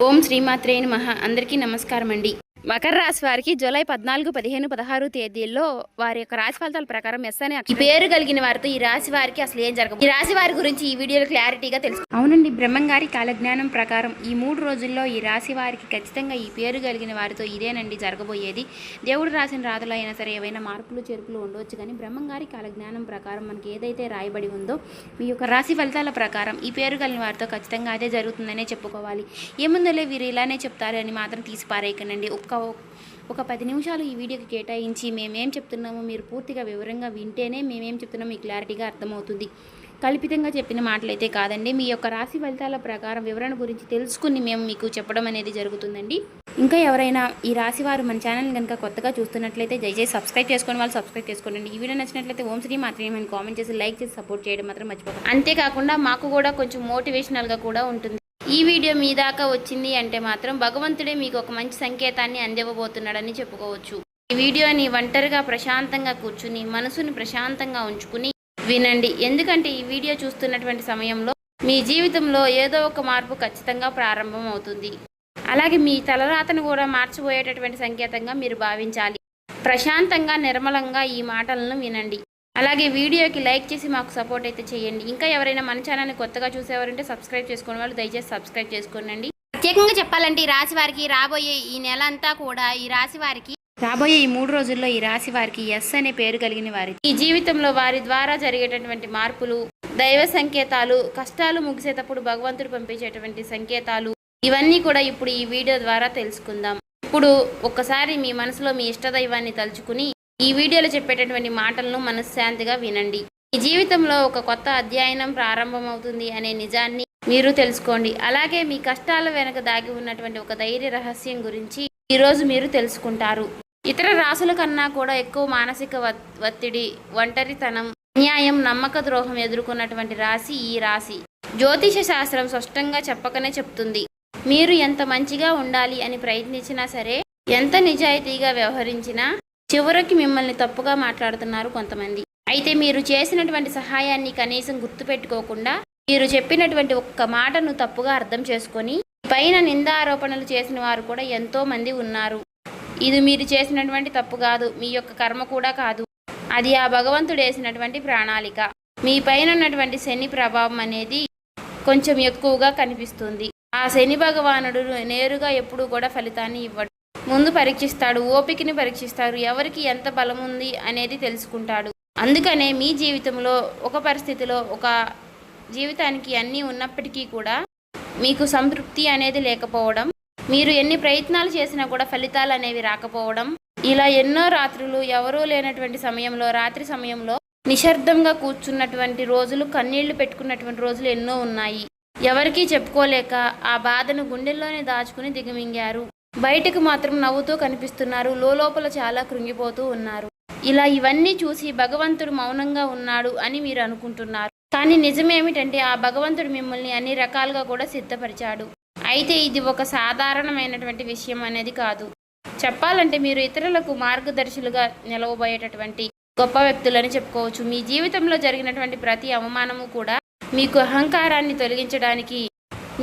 ఓం శ్రీమాత్రే నమః. అందరికీ నమస్కారం అండి. మకర రాశి వారికి జూలై 14, 15, 16 తేదీల్లో వారి యొక్క రాశి ఫలితాల ప్రకారం ఎస్ అనే ఈ పేరు కలిగిన వారితో ఈ రాశి వారికి అసలు ఏం జరగదు, ఈ రాశి వారి గురించి ఈ వీడియోలో క్లారిటీగా తెలుసు. అవునండి, బ్రహ్మంగారి కాలజ్ఞానం ప్రకారం ఈ 3 రోజుల్లో ఈ రాశి వారికి ఖచ్చితంగా ఈ పేరు కలిగిన వారితో ఇదేనండి జరగబోయేది. దేవుడు రాసిన రాతలో అయినా సరే ఏవైనా మార్పులు చేర్పులు ఉండవచ్చు, కానీ బ్రహ్మంగారి కాలజ్ఞానం ప్రకారం మనకి ఏదైతే రాయబడి ఉందో మీ యొక్క రాశి ఫలితాల ప్రకారం ఈ పేరు కలిగిన వారితో ఖచ్చితంగా అదే జరుగుతుందనే చెప్పుకోవాలి. ఏముందలే వీరు ఇలానే చెప్తారు అని మాత్రం తీసి పారేయకండి. ఒక 10 నిమిషాలు ఈ వీడియోకి కేటాయించి మేమేం చెప్తున్నామో మీరు పూర్తిగా వివరంగా వింటేనే మేమేం చెప్తున్నామో మీకు క్లారిటీగా అర్థమవుతుంది. కల్పితంగా చెప్పిన మాటలైతే కాదండి. మీ యొక్క రాశి ఫలితాల ప్రకారం వివరణ గురించి తెలుసుకుని మేము మీకు చెప్పడం అనేది జరుగుతుందండి. ఇంకా ఎవరైనా ఈ రాశి వారు మన ఛానల్ కనుక కొత్తగా చూస్తున్నట్లయితే దయచేసి సబ్స్క్రైబ్ చేసుకుని వాళ్ళు సబ్స్క్రైబ్ చేసుకోండి. ఈ వీడియో నచ్చినట్లయితే ఓం శ్రీ మాత్రమే కామెంట్ చేసి లైక్ చేసి సపోర్ట్ చేయడం మాత్రం మర్చిపోకండి. అంతేకాకుండా మాకు కూడా కొంచెం మోటివేషనల్గా కూడా ఉంటుంది. ఈ వీడియో మీ దాకా వచ్చింది అంటే మాత్రం భగవంతుడే మీకు ఒక మంచి సంకేతాన్ని అందివ్వబోతున్నాడని చెప్పుకోవచ్చు. ఈ వీడియోని ఒంటరిగా ప్రశాంతంగా కూర్చుని మనసుని ప్రశాంతంగా ఉంచుకుని వినండి. ఎందుకంటే ఈ వీడియో చూస్తున్నటువంటి సమయంలో మీ జీవితంలో ఏదో ఒక మార్పు ఖచ్చితంగా ప్రారంభం అవుతుంది. అలాగే మీ తలరాతను కూడా మార్చిపోయేటటువంటి సంకేతంగా మీరు భావించాలి. ప్రశాంతంగా నిర్మలంగా ఈ మాటలను వినండి. అలాగే వీడియోకి లైక్ చేసి మాకు సపోర్ట్ అయితే చేయండి. ఇంకా ఎవరైనా మన ఛానల్ని కొత్తగా చూసేవారంటే సబ్స్క్రైబ్ చేసుకునే వాళ్ళు దయచేసి సబ్స్క్రైబ్ చేసుకోండి. ప్రత్యేకంగా చెప్పాలంటే ఈ రాశి వారికి రాబోయే ఈ నెల అంతా కూడా ఈ రాశి వారికి రాబోయే ఈ 3 రోజుల్లో ఈ రాశి వారికి ఎస్ అనే పేరు కలిగిన వారికి ఈ జీవితంలో వారి ద్వారా జరిగేటటువంటి మార్పులు, దైవ సంకేతాలు, కష్టాలు ముగిసేటప్పుడు భగవంతుడు పంపించేటువంటి సంకేతాలు ఇవన్నీ కూడా ఇప్పుడు ఈ వీడియో ద్వారా తెలుసుకుందాం. ఇప్పుడు ఒక్కసారి మీ మనసులో మీ ఇష్టదైవాన్ని తలుచుకుని ఈ వీడియోలో చెప్పేటటువంటి మాటలను మనశ్శాంతిగా వినండి. ఈ జీవితంలో ఒక కొత్త అధ్యయనం ప్రారంభమవుతుంది అనే నిజాన్ని మీరు తెలుసుకోండి. అలాగే మీ కష్టాల వెనక దాగి ఉన్నటువంటి ఒక ధైర్య రహస్యం గురించి ఈరోజు మీరు తెలుసుకుంటారు. ఇతర రాశుల కన్నా కూడా ఎక్కువ మానసిక ఒత్తిడి, ఒంటరితనం, అన్యాయం, నమ్మక ద్రోహం ఎదుర్కొన్నటువంటి రాశి ఈ రాశి. జ్యోతిష శాస్త్రం స్పష్టంగా చెప్పకనే చెప్తుంది. మీరు ఎంత మంచిగా ఉండాలి అని ప్రయత్నించినా సరే, ఎంత నిజాయితీగా వ్యవహరించినా చివరికి మిమ్మల్ని తప్పుగా మాట్లాడుతున్నారు కొంతమంది. అయితే మీరు చేసినటువంటి సహాయాన్ని కనీసం గుర్తుపెట్టుకోకుండా మీరు చెప్పినటువంటి ఒక్క మాటను తప్పుగా అర్థం చేసుకొని పైన నిందారోపణలు చేసిన వారు కూడా ఎంతో మంది ఉన్నారు. ఇది మీరు చేసినటువంటి తప్పు కాదు, మీ యొక్క కర్మ కూడా కాదు, అది ఆ భగవంతుడు వేసినటువంటి ప్రణాళిక. మీ పైన ఉన్నటువంటి శని ప్రభావం అనేది కొంచెం ఎక్కువగా కనిపిస్తుంది. ఆ శని భగవానుడు నేరుగా ఎప్పుడూ కూడా ఫలితాన్ని ఇవ్వడు. ముందు పరీక్షిస్తాడు, ఓపికని పరీక్షిస్తాడు, ఎవరికి ఎంత బలం ఉంది అనేది తెలుసుకుంటాడు. అందుకనే మీ జీవితంలో ఒక పరిస్థితిలో ఒక జీవితానికి అన్నీ ఉన్నప్పటికీ కూడా మీకు సంతృప్తి అనేది లేకపోవడం, మీరు ఎన్ని ప్రయత్నాలు చేసినా కూడా ఫలితాలు అనేవి రాకపోవడం, ఇలా ఎన్నో రాత్రులు ఎవరూ లేనటువంటి సమయంలో, రాత్రి సమయంలో నిశ్శబ్దంగా కూర్చున్నటువంటి రోజులు, కన్నీళ్లు పెట్టుకున్నటువంటి రోజులు ఎన్నో ఉన్నాయి. ఎవరికీ చెప్పుకోలేక ఆ బాధను గుండెల్లోనే దాచుకుని దిగమింగారు. బయటకు మాత్రం నవ్వుతూ కనిపిస్తున్నారు, లోపల చాలా కృంగిపోతూ ఉన్నారు. ఇలా ఇవన్నీ చూసి భగవంతుడు మౌనంగా ఉన్నాడు అని మీరు అనుకుంటున్నారు. కానీ నిజమేమిటంటే ఆ భగవంతుడు మిమ్మల్ని అన్ని రకాలుగా కూడా సిద్ధపరిచాడు. అయితే ఇది ఒక సాధారణమైనటువంటి విషయం అనేది కాదు. చెప్పాలంటే మీరు ఇతరులకు మార్గదర్శులుగా నిలవబోయేటటువంటి గొప్ప వ్యక్తులని చెప్పుకోవచ్చు. మీ జీవితంలో జరిగినటువంటి ప్రతి అవమానము కూడా మీకు అహంకారాన్ని తొలగించడానికి,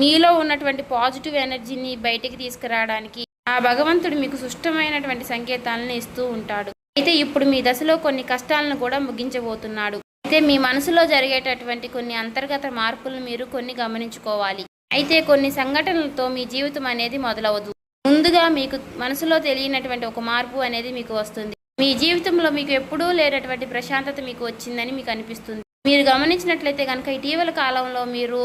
మీలో ఉన్నటువంటి పాజిటివ్ ఎనర్జీని బయటికి తీసుకురావడానికి ఆ భగవంతుడు మీకు సుష్టమైనటువంటి సంకేతాలను ఇస్తూ ఉంటాడు. అయితే ఇప్పుడు మీ దశలో కొన్ని కష్టాలను కూడా ముగించబోతున్నాడు. అయితే మీ మనసులో జరిగేటటువంటి కొన్ని అంతర్గత మార్పులను మీరు కొన్ని గమనించుకోవాలి. అయితే కొన్ని సంఘటనలతో మీ జీవితం అనేది మొదలవదు. ముందుగా మీకు మనసులో తెలియనటువంటి ఒక మార్పు అనేది మీకు వస్తుంది. మీ జీవితంలో మీకు ఎప్పుడూ లేనటువంటి ప్రశాంతత మీకు వచ్చిందని మీకు అనిపిస్తుంది. మీరు గమనించినట్లయితే కనుక ఇటీవల కాలంలో మీరు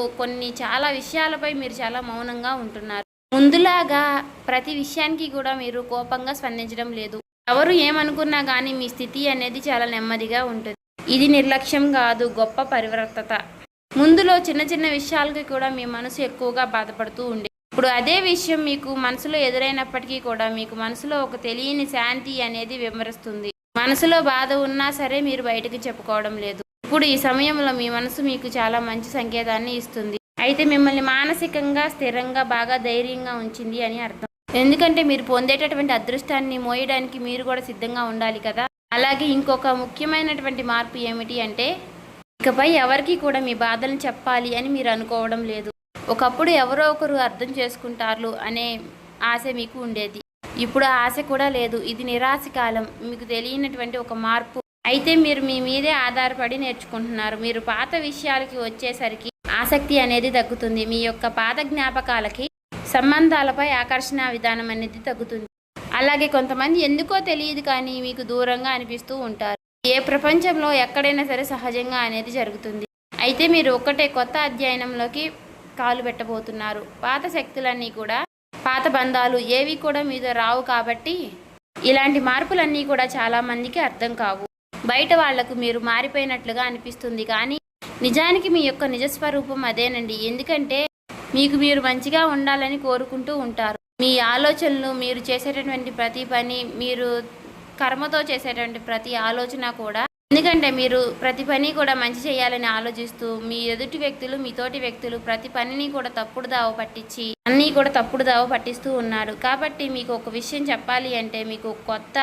చాలా విషయాలపై మీరు చాలా మౌనంగా ఉంటున్నారు. ముందులాగా ప్రతి విషయానికి కూడా మీరు కోపంగా స్పందించడం లేదు. ఎవరు ఏమనుకున్నా కానీ మీ స్థితి అనేది చాలా నెమ్మదిగా ఉంటుంది. ఇది నిర్లక్ష్యం కాదు, గొప్ప పరివర్తత. ముందులో చిన్న చిన్న విషయాలకి కూడా మీ మనసు ఎక్కువగా బాధపడుతూ ఉండే, ఇప్పుడు అదే విషయం మీకు మనసులో ఎదురైనప్పటికీ కూడా మీకు మనసులో ఒక తెలియని శాంతి అనేది విమరిస్తుంది. మనసులో బాధ ఉన్నా సరే మీరు బయటకు చెప్పుకోవడం లేదు. ఇప్పుడు ఈ సమయంలో మీ మనసు మీకు చాలా మంచి సంకేతాన్ని ఇస్తుంది. అయితే మిమ్మల్ని మానసికంగా స్థిరంగా బాగా ధైర్యంగా ఉంచింది అని అర్థం. ఎందుకంటే మీరు పొందేటటువంటి అదృష్టాన్ని మోయడానికి మీరు కూడా సిద్ధంగా ఉండాలి కదా. అలాగే ఇంకొక ముఖ్యమైనటువంటి మార్పు ఏమిటి అంటే ఇకపై ఎవరికి కూడా మీ బాధలను చెప్పాలి అని మీరు అనుకోవడం లేదు. ఒకప్పుడు ఎవరో ఒకరు అర్థం చేసుకుంటారు అనే ఆశ మీకు ఉండేది. ఇప్పుడు ఆ ఆశ కూడా లేదు. ఇది నిరాశ కాలం. మీకు తెలియనటువంటి ఒక మార్పు. అయితే మీరు మీ మీదే ఆధారపడి నేర్చుకుంటున్నారు. మీరు పాత విషయాలకి వచ్చేసరికి ఆసక్తి అనేది తగ్గుతుంది. మీ యొక్క పాత జ్ఞాపకాలకి, సంబంధాలపై ఆకర్షణ విధానం అనేది తగ్గుతుంది. అలాగే కొంతమంది ఎందుకో తెలియదు కానీ మీకు దూరంగా అనిపిస్తూ ఉంటారు. ఏ ప్రపంచంలో ఎక్కడైనా సరే సహజంగా అనేది జరుగుతుంది. అయితే మీరు ఒక్కటే కొత్త అధ్యయనంలోకి కాలు పెట్టబోతున్నారు. పాత శక్తులన్నీ కూడా, పాత బంధాలు ఏవి కూడా మీతో రావు. కాబట్టి ఇలాంటి మార్పులన్నీ కూడా చాలామందికి అర్థం కావు. బయట వాళ్లకు మీరు మారిపోయినట్లుగా అనిపిస్తుంది కానీ నిజానికి మీ యొక్క నిజస్వరూపం అదేనండి. ఎందుకంటే మీకు మీరు మంచిగా ఉండాలని కోరుకుంటూ ఉంటారు. మీ ఆలోచనలు, మీరు చేసేటటువంటి ప్రతి పని, మీరు కర్మతో చేసేటువంటి ప్రతి ఆలోచన కూడా, ఎందుకంటే మీరు ప్రతి పని కూడా మంచి చేయాలని ఆలోచిస్తూ మీ ఎదుటి వ్యక్తులు, మీ తోటి వ్యక్తులు ప్రతి పనిని కూడా తప్పుడు దావ పట్టించి అన్నీ కూడా తప్పుడు దావ పట్టిస్తూ ఉన్నారు. కాబట్టి మీకు ఒక విషయం చెప్పాలి అంటే మీకు కొత్త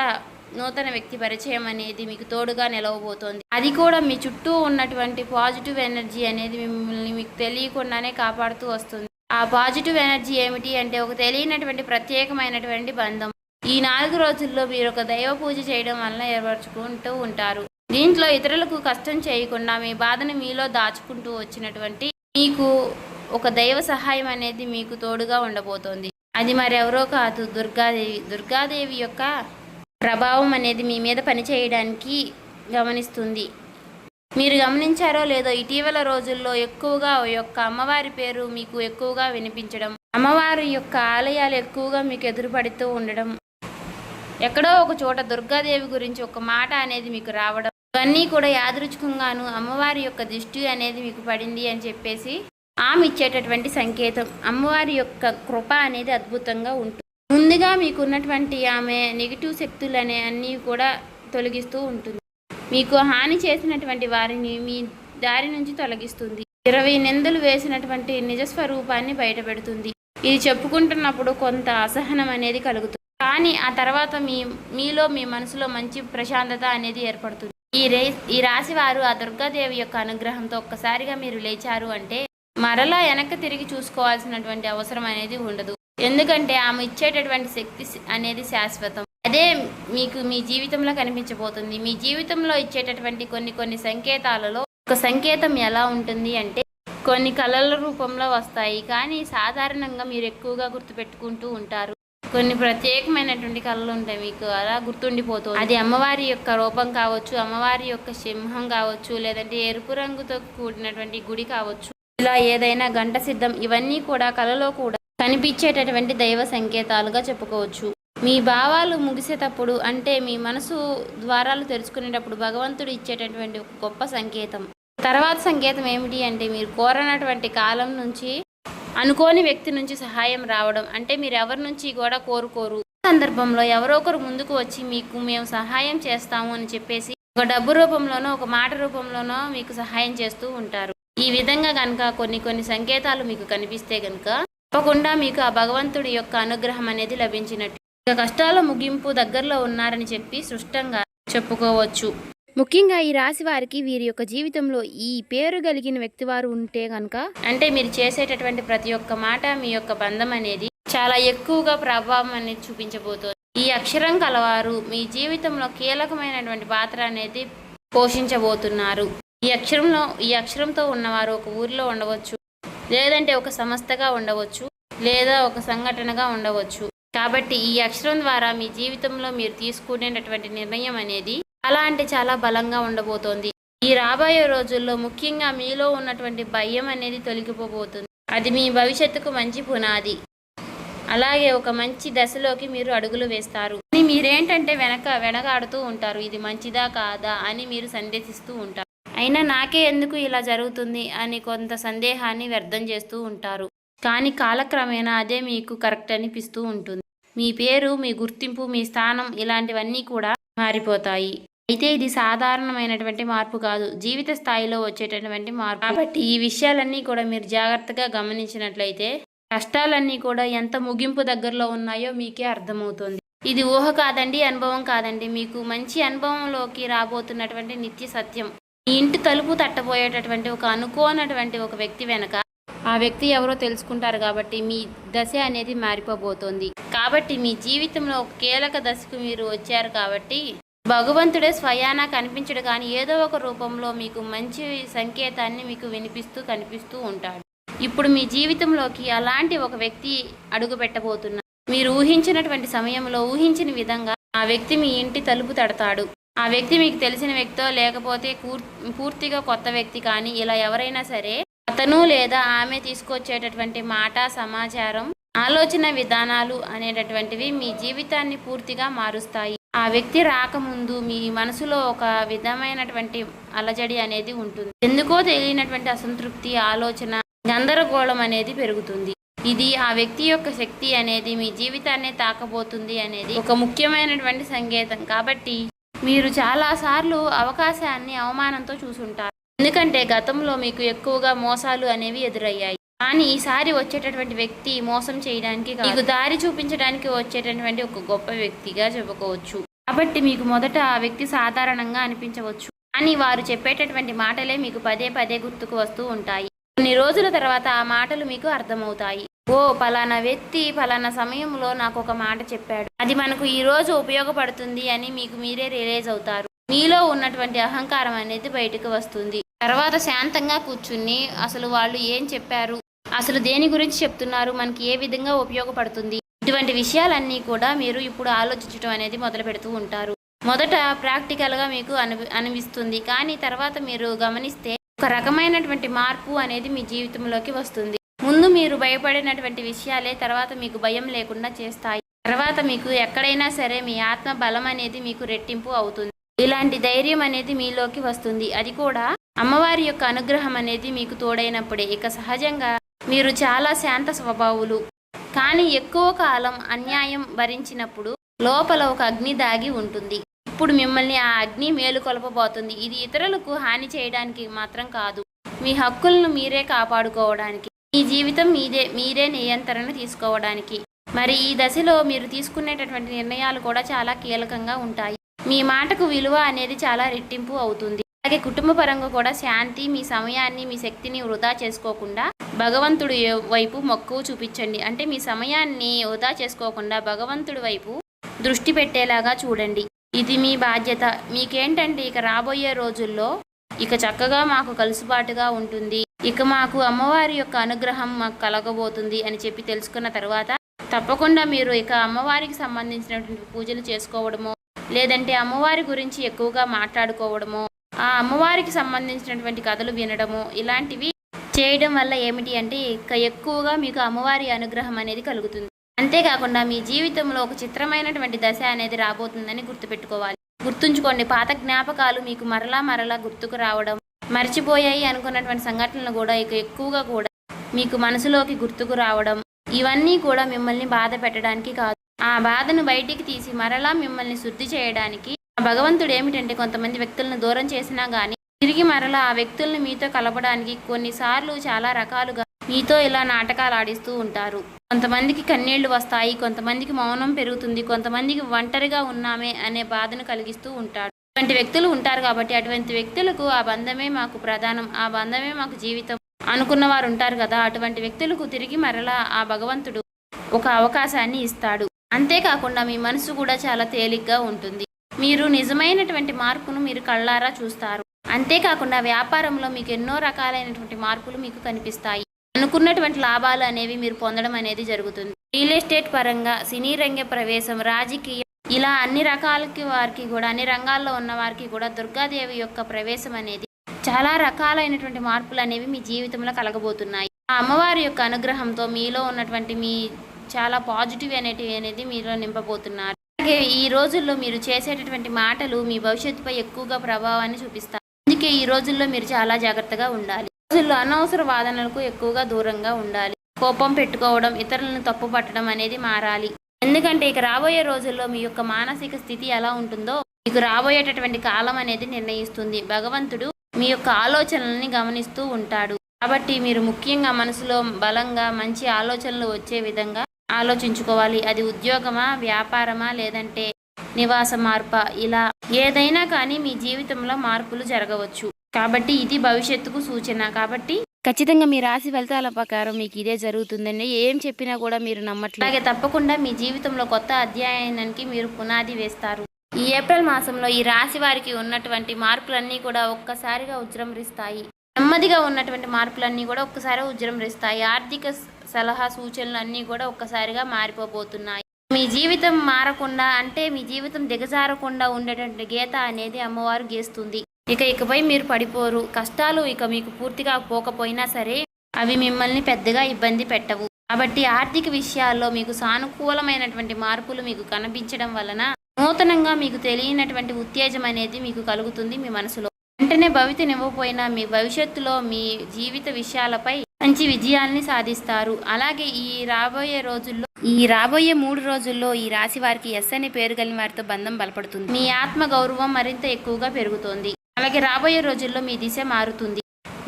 నూతన వ్యక్తి పరిచయం అనేది మీకు తోడుగా నిలవబోతోంది. అది కూడా మీ చుట్టూ ఉన్నటువంటి పాజిటివ్ ఎనర్జీ అనేది మిమ్మల్ని మీకు తెలియకుండానే కాపాడుతూ వస్తుంది. ఆ పాజిటివ్ ఎనర్జీ ఏమిటి అంటే ఒక తెలియనటువంటి ప్రత్యేకమైనటువంటి బంధం. ఈ 4 రోజుల్లో మీరు ఒక దైవ పూజ చేయడం వల్ల ఏర్పరచుకుంటూ ఉంటారు. దీంట్లో ఇతరులకు కష్టం చేయకుండా మీ బాధను మీలో దాచుకుంటూ వచ్చినటువంటి మీకు ఒక దైవ సహాయం అనేది మీకు తోడుగా ఉండబోతోంది. అది మరెవరో కాదు, దుర్గాదేవి. దుర్గాదేవి యొక్క ప్రభావం అనేది మీ మీద పనిచేయడానికి గమనిస్తుంది. మీరు గమనించారో లేదో ఇటీవల రోజుల్లో ఎక్కువగా యొక్క అమ్మవారి పేరు మీకు ఎక్కువగా వినిపించడం, అమ్మవారి యొక్క ఆలయాలు ఎక్కువగా మీకు ఎదురుపడుతూ ఉండడం, ఎక్కడో ఒక చోట దుర్గాదేవి గురించి ఒక మాట అనేది మీకు రావడం, ఇవన్నీ కూడా యాదృచ్ఛికంగాను అమ్మవారి యొక్క దృష్టి అనేది మీకు పడింది అని చెప్పేసి ఆమె ఇచ్చేటటువంటి సంకేతం. అమ్మవారి యొక్క కృప అనేది అద్భుతంగా ఉంటుంది. ముందుగా మీకున్నటువంటి ఆమె నెగిటివ్ శక్తులు అనే అన్నీ కూడా తొలగిస్తూ ఉంటుంది. మీకు హాని చేసినటువంటి వారిని మీ దారి నుంచి తొలగిస్తుంది. 20 నిందలు వేసినటువంటి నిజస్వరూపాన్ని బయటపెడుతుంది. ఇది చెప్పుకుంటున్నప్పుడు కొంత అసహనం అనేది కలుగుతుంది. కానీ ఆ తర్వాత మీలో మీ మనసులో మంచి ప్రశాంతత అనేది ఏర్పడుతుంది. ఈ రాశి వారు ఆ దుర్గాదేవి యొక్క అనుగ్రహంతో ఒక్కసారిగా మీరు లేచారు అంటే మరలా వెనక్కి తిరిగి చూసుకోవాల్సినటువంటి అవసరం అనేది ఉండదు. ఎందుకంటే ఆమె ఇచ్చేటటువంటి శక్తి అనేది శాశ్వతం. అదే మీకు మీ జీవితంలో కనిపించబోతుంది. మీ జీవితంలో ఇచ్చేటటువంటి కొన్ని సంకేతాలలో ఒక సంకేతం ఎలా ఉంటుంది అంటే కొన్ని కళల రూపంలో వస్తాయి. కానీ సాధారణంగా మీరు ఎక్కువగా గుర్తుపెట్టుకుంటూ ఉంటారు. కొన్ని ప్రత్యేకమైనటువంటి కళలు ఉంటాయి, మీకు అలా గుర్తుండిపోతుంది. అది అమ్మవారి యొక్క రూపం కావచ్చు, అమ్మవారి యొక్క సింహం కావచ్చు, లేదంటే ఎరుపు రంగుతో కూడినటువంటి గుడి కావచ్చు, ఇలా ఏదైనా గంట సిద్ధం, ఇవన్నీ కూడా కళలో కూడా కనిపించేటటువంటి దైవ సంకేతాలుగా చెప్పుకోవచ్చు. మీ భావాలు ముగిసేటప్పుడు అంటే మీ మనసు ద్వారాలు తెరుచుకునేటప్పుడు భగవంతుడు ఇచ్చేటటువంటి ఒక గొప్ప సంకేతం. తర్వాత సంకేతం ఏమిటి అంటే మీరు కోరనటువంటి కాలం నుంచి అనుకోని వ్యక్తి నుంచి సహాయం రావడం. అంటే మీరు ఎవరి నుంచి కూడా కోరుకోరు, సందర్భంలో ఎవరో ఒకరు ముందుకు వచ్చి మీకు మేము సహాయం చేస్తాము అని చెప్పేసి ఒక డబ్బు రూపంలోనో ఒక మాట రూపంలోనో మీకు సహాయం చేస్తూ ఉంటారు. ఈ విధంగా కనుక కొన్ని సంకేతాలు మీకు కనిపిస్తే కనుక తప్పకుండా మీకు ఆ భగవంతుడి యొక్క అనుగ్రహం అనేది లభించినట్టు. ఇక కష్టాల ముగింపు దగ్గరలో ఉన్నారని చెప్పి స్పష్టంగా చెప్పుకోవచ్చు. ముఖ్యంగా ఈ రాశి వారికి వీరి యొక్క జీవితంలో ఈ పేరు కలిగిన వ్యక్తి వారు ఉంటే కనుక అంటే మీరు చేసేటటువంటి ప్రతి ఒక్క మాట మీ యొక్క బంధం అనేది చాలా ఎక్కువగా ప్రభావం అనేది చూపించబోతోంది. ఈ అక్షరం కలవారు మీ జీవితంలో కీలకమైనటువంటి పాత్ర అనేది పోషించబోతున్నారు. ఈ అక్షరంతో ఉన్నవారు ఒక ఊరిలో ఉండవచ్చు, లేదంటే ఒక సంస్థగా ఉండవచ్చు, లేదా ఒక సంఘటనగా ఉండవచ్చు. కాబట్టి ఈ అక్షరం ద్వారా మీ జీవితంలో మీరు తీసుకునేటటువంటి నిర్ణయం అనేది చాలా అంటే చాలా బలంగా ఉండబోతోంది. ఈ రాబోయే రోజుల్లో ముఖ్యంగా మీలో ఉన్నటువంటి భయం అనేది తొలగిపోబోతుంది. అది మీ భవిష్యత్తుకు మంచి పునాది. అలాగే ఒక మంచి దశలోకి మీరు అడుగులు వేస్తారు. మీరేంటంటే వెనకాడుతూ ఉంటారు. ఇది మంచిదా కాదా అని మీరు సందేహిస్తూ ఉంటారు. అయినా నాకే ఎందుకు ఇలా జరుగుతుంది అని కొంత సందేహాన్ని వ్యర్థం చేస్తూ ఉంటారు. కానీ కాలక్రమేణా అదే మీకు కరెక్ట్ అనిపిస్తూ ఉంటుంది. మీ పేరు, మీ గుర్తింపు, మీ స్థానం ఇలాంటివన్నీ కూడా మారిపోతాయి. అయితే ఇది సాధారణమైనటువంటి మార్పు కాదు, జీవిత స్థాయిలో వచ్చేటటువంటి మార్పు. కాబట్టి ఈ విషయాలన్నీ కూడా మీరు జాగ్రత్తగా గమనించినట్లయితే కష్టాలన్నీ కూడా ఎంత ముగింపు దగ్గరలో ఉన్నాయో మీకే అర్థమవుతుంది. ఇది ఊహ కాదండి, అనుభవం కాదండి, మీకు మంచి అనుభవంలోకి రాబోతున్నటువంటి నిత్య సత్యం. మీ ఇంటి తలుపు తట్టబోయేటటువంటి ఒక అనుకోనటువంటి ఒక వ్యక్తి వెనక ఆ వ్యక్తి ఎవరో తెలుసుకుంటారు కాబట్టి మీ దశ అనేది మారిపోబోతోంది. కాబట్టి మీ జీవితంలో ఒక కీలక దశకు మీరు వచ్చారు కాబట్టి భగవంతుడే స్వయానా కనిపించడు కానీ ఏదో ఒక రూపంలో మీకు మంచి సంకేతాన్ని మీకు వినిపిస్తూ కనిపిస్తూ ఉంటాడు. ఇప్పుడు మీ జీవితంలోకి అలాంటి ఒక వ్యక్తి అడుగు పెట్టబోతున్నారు. మీరు ఊహించినటువంటి సమయంలో ఊహించిన విధంగా ఆ వ్యక్తి మీ ఇంటి తలుపు తడతాడు. ఆ వ్యక్తి మీకు తెలిసిన వ్యక్తో లేకపోతే పూర్తిగా కొత్త వ్యక్తి కానీ ఇలా ఎవరైనా సరే అతను లేదా ఆమె తీసుకొచ్చేటటువంటి మాట, సమాచారం, ఆలోచన విధానాలు అనేటటువంటివి మీ జీవితాన్ని పూర్తిగా మారుస్తాయి. ఆ వ్యక్తి రాకముందు మీ మనసులో ఒక విధమైనటువంటి అలజడి అనేది ఉంటుంది. ఎందుకో తెలియనటువంటి అసంతృప్తి, ఆలోచన, గందరగోళం అనేది పెరుగుతుంది. ఇది ఆ వ్యక్తి యొక్క శక్తి అనేది మీ జీవితాన్ని తాకబోతుంది అనేది ఒక ముఖ్యమైనటువంటి సంకేతం. కాబట్టి మీరు చాలాసార్లు అవకాశాన్ని అవమానంతో చూసుంటారు. ఎందుకంటే గతంలో మీకు ఎక్కువగా మోసాలు అనేవి ఎదురయ్యాయి. కానీ ఈసారి వచ్చేటటువంటి వ్యక్తి మోసం చేయడానికి మీకు దారి చూపించడానికి వచ్చేటటువంటి ఒక గొప్ప వ్యక్తిగా చెప్పుకోవచ్చు. కాబట్టి మీకు మొదట ఆ వ్యక్తి సాధారణంగా అనిపించవచ్చు, కానీ వారు చెప్పేటటువంటి మాటలే మీకు పదే పదే గుర్తుకు వస్తూ ఉంటాయి. కొన్ని రోజుల తర్వాత ఆ మాటలు మీకు అర్థమవుతాయి. ఓ పలానా వ్యక్తి పలానా సమయంలో నాకు ఒక మాట చెప్పాడు, అది మనకు ఈ రోజు ఉపయోగపడుతుంది అని మీకు మీరే రియలైజ్ అవుతారు. మీలో ఉన్నటువంటి అహంకారం అనేది బయటకు వస్తుంది. తర్వాత శాంతంగా కూర్చుని అసలు వాళ్ళు ఏం చెప్పారు, అసలు దేని గురించి చెప్తున్నారు, మనకి ఏ విధంగా ఉపయోగపడుతుంది, ఇటువంటి విషయాలన్నీ కూడా మీరు ఇప్పుడు ఆలోచించడం అనేది మొదలు పెడుతూ ఉంటారు. మొదట ప్రాక్టికల్గా మీకు అనిపిస్తుంది, కానీ తర్వాత మీరు గమనిస్తే ఒక రకమైనటువంటి మార్పు అనేది మీ జీవితంలోకి వస్తుంది. ముందు మీరు భయపడినటువంటి విషయాలే తర్వాత మీకు భయం లేకుండా చేస్తాయి. తర్వాత మీకు ఎక్కడైనా సరే మీ ఆత్మ బలం అనేది మీకు రెట్టింపు అవుతుంది. ఇలాంటి ధైర్యం అనేది మీలోకి వస్తుంది. అది కూడా అమ్మవారి యొక్క అనుగ్రహం అనేది మీకు తోడైనప్పుడే. ఇక సహజంగా మీరు చాలా శాంత స్వభావులు, కానీ ఎక్కువ కాలం అన్యాయం భరించినప్పుడు లోపల ఒక అగ్ని దాగి ఉంటుంది. ఇప్పుడు మిమ్మల్ని ఆ అగ్ని మేలుకొల్పబోతుంది. ఇది ఇతరులకు హాని చేయడానికి మాత్రం కాదు, మీ హక్కులను మీరే కాపాడుకోవడానికి, మీ జీవితం మీరే నియంత్రణ తీసుకోవడానికి. మరి ఈ దశలో మీరు తీసుకునేటటువంటి నిర్ణయాలు కూడా చాలా కీలకంగా ఉంటాయి. మీ మాటకు విలువ అనేది చాలా రెట్టింపు అవుతుంది. అలాగే కుటుంబ పరంగా కూడా శాంతి, మీ సమయాన్ని, మీ శక్తిని వృధా చేసుకోకుండా భగవంతుడి వైపు మక్కువ చూపించండి. అంటే మీ సమయాన్ని వృధా చేసుకోకుండా భగవంతుడి వైపు దృష్టి పెట్టేలాగా చూడండి. ఇది మీ బాధ్యత. మీకేంటంటే ఇక రాబోయే రోజుల్లో ఇక చక్కగా మాకు కలుసుబాటుగా ఉంటుంది, ఇక మాకు అమ్మవారి యొక్క అనుగ్రహం మాకు కలగబోతుంది అని చెప్పి తెలుసుకున్న తర్వాత తప్పకుండా మీరు ఇక అమ్మవారికి సంబంధించినటువంటి పూజలు చేసుకోవడమో, లేదంటే అమ్మవారి గురించి ఎక్కువగా మాట్లాడుకోవడమో, ఆ అమ్మవారికి సంబంధించినటువంటి కథలు వినడము, ఇలాంటివి చేయడం వల్ల ఏమిటి అంటే ఇక ఎక్కువగా మీకు అమ్మవారి అనుగ్రహం అనేది కలుగుతుంది. అంతేకాకుండా మీ జీవితంలో ఒక చిత్రమైనటువంటి దశ అనేది రాబోతుందని గుర్తుపెట్టుకోవాలి. గుర్తుంచుకోండి, పాత జ్ఞాపకాలు మీకు మరలా గుర్తుకు రావడం, మర్చిపోయాయి అనుకున్నటువంటి సంఘటనలు కూడా ఇక ఎక్కువగా కూడా మీకు మనసులోకి గుర్తుకు రావడం, ఇవన్నీ కూడా మిమ్మల్ని బాధ పెట్టడానికి కాదు, ఆ బాధను బయటికి తీసి మరలా మిమ్మల్ని శుద్ధి చేయడానికి. భగవంతుడు ఏమిటంటే కొంతమంది వ్యక్తులను దూరం చేసినా కానీ తిరిగి మరలా ఆ వ్యక్తులను మీతో కలపడానికి కొన్నిసార్లు చాలా రకాలుగా మీతో ఇలా నాటకాలు ఆడిస్తూ ఉంటారు. కొంతమందికి కన్నీళ్లు వస్తాయి, కొంతమందికి మౌనం పెరుగుతుంది, కొంతమందికి ఒంటరిగా ఉన్నామే అనే బాధను కలిగిస్తూ ఉంటాడు. అటువంటి వ్యక్తులు ఉంటారు. కాబట్టి అటువంటి వ్యక్తులకు ఆ బంధమే మాకు ప్రధానం, ఆ బంధమే మాకు జీవితం అనుకున్న వారు ఉంటారు కదా, అటువంటి వ్యక్తులకు తిరిగి మరలా ఆ భగవంతుడు ఒక అవకాశాన్ని ఇస్తాడు. అంతేకాకుండా మీ మనసు కూడా చాలా తేలిగ్గా ఉంటుంది. మీరు నిజమైనటువంటి మార్పును మీరు కళ్ళారా చూస్తారు. అంతేకాకుండా వ్యాపారంలో మీకు ఎన్నో రకాలైనటువంటి మార్పులు మీకు కనిపిస్తాయి. అనుకున్నటువంటి లాభాలు అనేవి మీరు పొందడం అనేది జరుగుతుంది. రియల్ ఎస్టేట్ పరంగా, సినీ రంగ ప్రవేశం, రాజకీయం, ఇలా అన్ని రకాలకి వారికి కూడా, అన్ని రంగాల్లో ఉన్న వారికి కూడా దుర్గాదేవి యొక్క ప్రవేశం అనేది చాలా రకాలైనటువంటి మార్పులు అనేవి మీ జీవితంలో కలగబోతున్నాయి. ఆ అమ్మవారి యొక్క అనుగ్రహంతో మీలో ఉన్నటువంటి మీ చాలా పాజిటివ్ అనేది మీలో నింపబోతున్నారు. అలాగే ఈ రోజుల్లో మీరు చేసేటటువంటి మాటలు మీ భవిష్యత్తుపై ఎక్కువగా ప్రభావాన్ని చూపిస్తాయి. అందుకే ఈ రోజుల్లో మీరు చాలా జాగ్రత్తగా ఉండాలి. రోజుల్లో అనవసర వాదనలకు ఎక్కువగా దూరంగా ఉండాలి. కోపం పెట్టుకోవడం, ఇతరులను తప్పు పట్టడం అనేది మారాలి. ఎందుకంటే ఇక రాబోయే రోజుల్లో మీ యొక్క మానసిక స్థితి ఎలా ఉంటుందో మీకు రాబోయేటటువంటి కాలం అనేది నిర్ణయిస్తుంది. భగవంతుడు మీ యొక్క ఆలోచనల్ని గమనిస్తూ ఉంటాడు. కాబట్టి మీరు ముఖ్యంగా మనసులో బలంగా మంచి ఆలోచనలు వచ్చే విధంగా ఆలోచించుకోవాలి. అది ఉద్యోగమా, వ్యాపారమా, లేదంటే నివాస మార్పా, ఇలా ఏదైనా కానీ మీ జీవితంలో మార్పులు జరగవచ్చు. కాబట్టి ఇది భవిష్యత్తుకు సూచన. కాబట్టి ఖచ్చితంగా మీ రాశి ఫలితాల ప్రకారం మీకు ఇదే జరుగుతుందండి. ఏం చెప్పినా కూడా మీరు నమ్మట్లేదు. అలాగే తప్పకుండా మీ జీవితంలో కొత్త అధ్యాయానికి మీరు పునాది వేస్తారు. ఈ ఏప్రిల్ మాసంలో ఈ రాశి వారికి ఉన్నటువంటి మార్పులన్నీ కూడా ఒక్కసారిగా ఉజృంభిస్తాయి. నెమ్మదిగా ఉన్నటువంటి మార్పులన్నీ కూడా ఒక్కసారి ఉజృంభిస్తాయి. ఆర్థిక సలహా సూచనలు అన్నీ కూడా ఒక్కసారిగా మారిపోబోతున్నాయి. మీ జీవితం మారకుండా అంటే మీ జీవితం దిగజారకుండా ఉండేటువంటి గీత అనేది అమ్మవారు గీస్తుంది. ఇకపై మీరు పడిపోరు. కష్టాలు ఇక మీకు పూర్తిగా పోకపోయినా సరే అవి మిమ్మల్ని పెద్దగా ఇబ్బంది పెట్టవు. కాబట్టి ఆర్థిక విషయాల్లో మీకు సానుకూలమైనటువంటి మార్పులు మీకు కనిపించడం వలన నూతనంగా మీకు తెలియనటువంటి ఉత్తేజం అనేది మీకు కలుగుతుంది మీ మనసులో. వెంటనే భవితనివ్వకపోయినా మీ భవిష్యత్తులో మీ జీవిత విషయాలపై మంచి విజయాల్ని సాధిస్తారు. అలాగే ఈ రాబోయే 3 రోజుల్లో ఈ రాశి వారికి ఎస్ అనే పేరు కలిగిన వారితో బంధం బలపడుతుంది. మీ ఆత్మ గౌరవం మరింత ఎక్కువగా పెరుగుతోంది. అలాగే రాబోయే రోజుల్లో మీ దిశ మారుతుంది.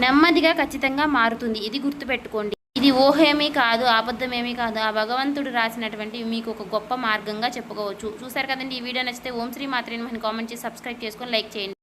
నెమ్మదిగా ఖచ్చితంగా మారుతుంది. ఇది గుర్తుపెట్టుకోండి. ఇది ఊహేమీ కాదు, అబద్ధమేమీ కాదు. ఆ భగవంతుడు రాసినటువంటి మీకు ఒక గొప్ప మార్గంగా చెప్పుకోవచ్చు. చూసారు కదండి. ఈ వీడియో నచ్చితే ఓం శ్రీ మాత్రే నమః కామెంట్ చేసి సబ్స్క్రైబ్ చేసుకొని లైక్ చేయండి.